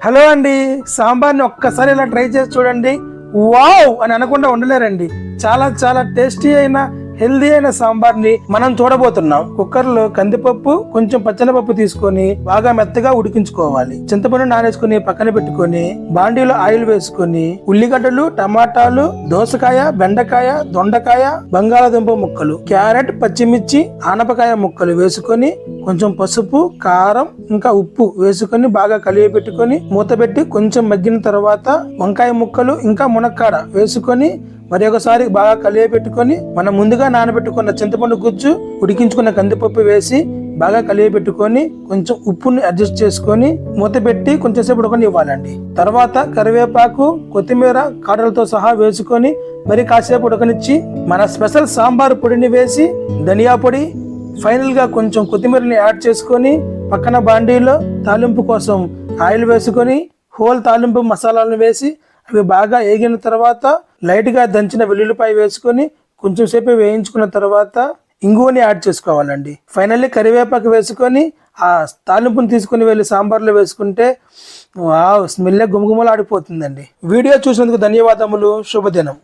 Hello అండి, సాంబార్ని ఒక్కసారి ఇలా ట్రై చేసి చూడండి. వావ్ అని అనకుండా ఉండలేరండి. చాలా చాలా టేస్టీ అయిన హెల్దీ అయిన సాంబార్ని మనం చూడబోతున్నాం. కుక్కర్ లో కందిపప్పు, కొంచెం పచ్చనపప్పు తీసుకొని బాగా మెత్తగా ఉడికించుకోవాలి. చింతపండు నానేసుకుని పక్కన పెట్టుకొని బాండీలో ఆయిల్ వేసుకొని ఉల్లిగడ్డలు, టమాటాలు, దోసకాయ, బెండకాయ, దొండకాయ, బంగాళాదుంప ముక్కలు, క్యారెట్, పచ్చిమిర్చి, ఆనపకాయ ముక్కలు వేసుకొని కొంచెం పసుపు, కారం, ఇంకా ఉప్పు వేసుకొని బాగా కలిపి పెట్టుకొని మూత పెట్టి కొంచెం మగ్గిన తర్వాత వంకాయ ముక్కలు ఇంకా మునక్కాడ వేసుకొని మరి ఒకసారి బాగా కలిపి పెట్టుకొని మనం ముందుగా నానబెట్టుకున్న చింతపండు గుజ్జు, ఉడికించుకున్న కందిపప్పు వేసి బాగా కలిపి పెట్టుకొని కొంచెం ఉప్పుని అడ్జస్ట్ చేసుకొని మూత పెట్టి కొంచెం సేపు ఉడకని ఇవ్వాలండి. తర్వాత కరివేపాకు, కొత్తిమీర కాడలతో సహా వేసుకొని మరి కాసేపు ఉడకనిచ్చి మన స్పెషల్ సాంబార్ పొడిని వేసి ధనియా పొడి, ఫైనల్ గా కొంచెం కొత్తిమీరని యాడ్ చేసుకొని పక్కన బాండీలో తాలింపు కోసం ఆయిల్ వేసుకొని హోల్ తాలింపు మసాలాలను వేసి అవి బాగా వేగిన తర్వాత లైట్ గా దంచిన వెల్లుల్లిపాయ వేసుకొని కొంచెం సేపు వేయించుకున్న తర్వాత ఇంగువని యాడ్ చేసుకోవాలండి. ఫైనల్లీ కరివేపాకు వేసుకొని ఆ తాలింపుని తీసుకుని వెళ్ళి సాంబార్లో వేసుకుంటే వావ్, స్మెల్ గుమగుమలు ఆడిపోతుందండి. వీడియో చూసినందుకు ధన్యవాదములు. శుభదినం.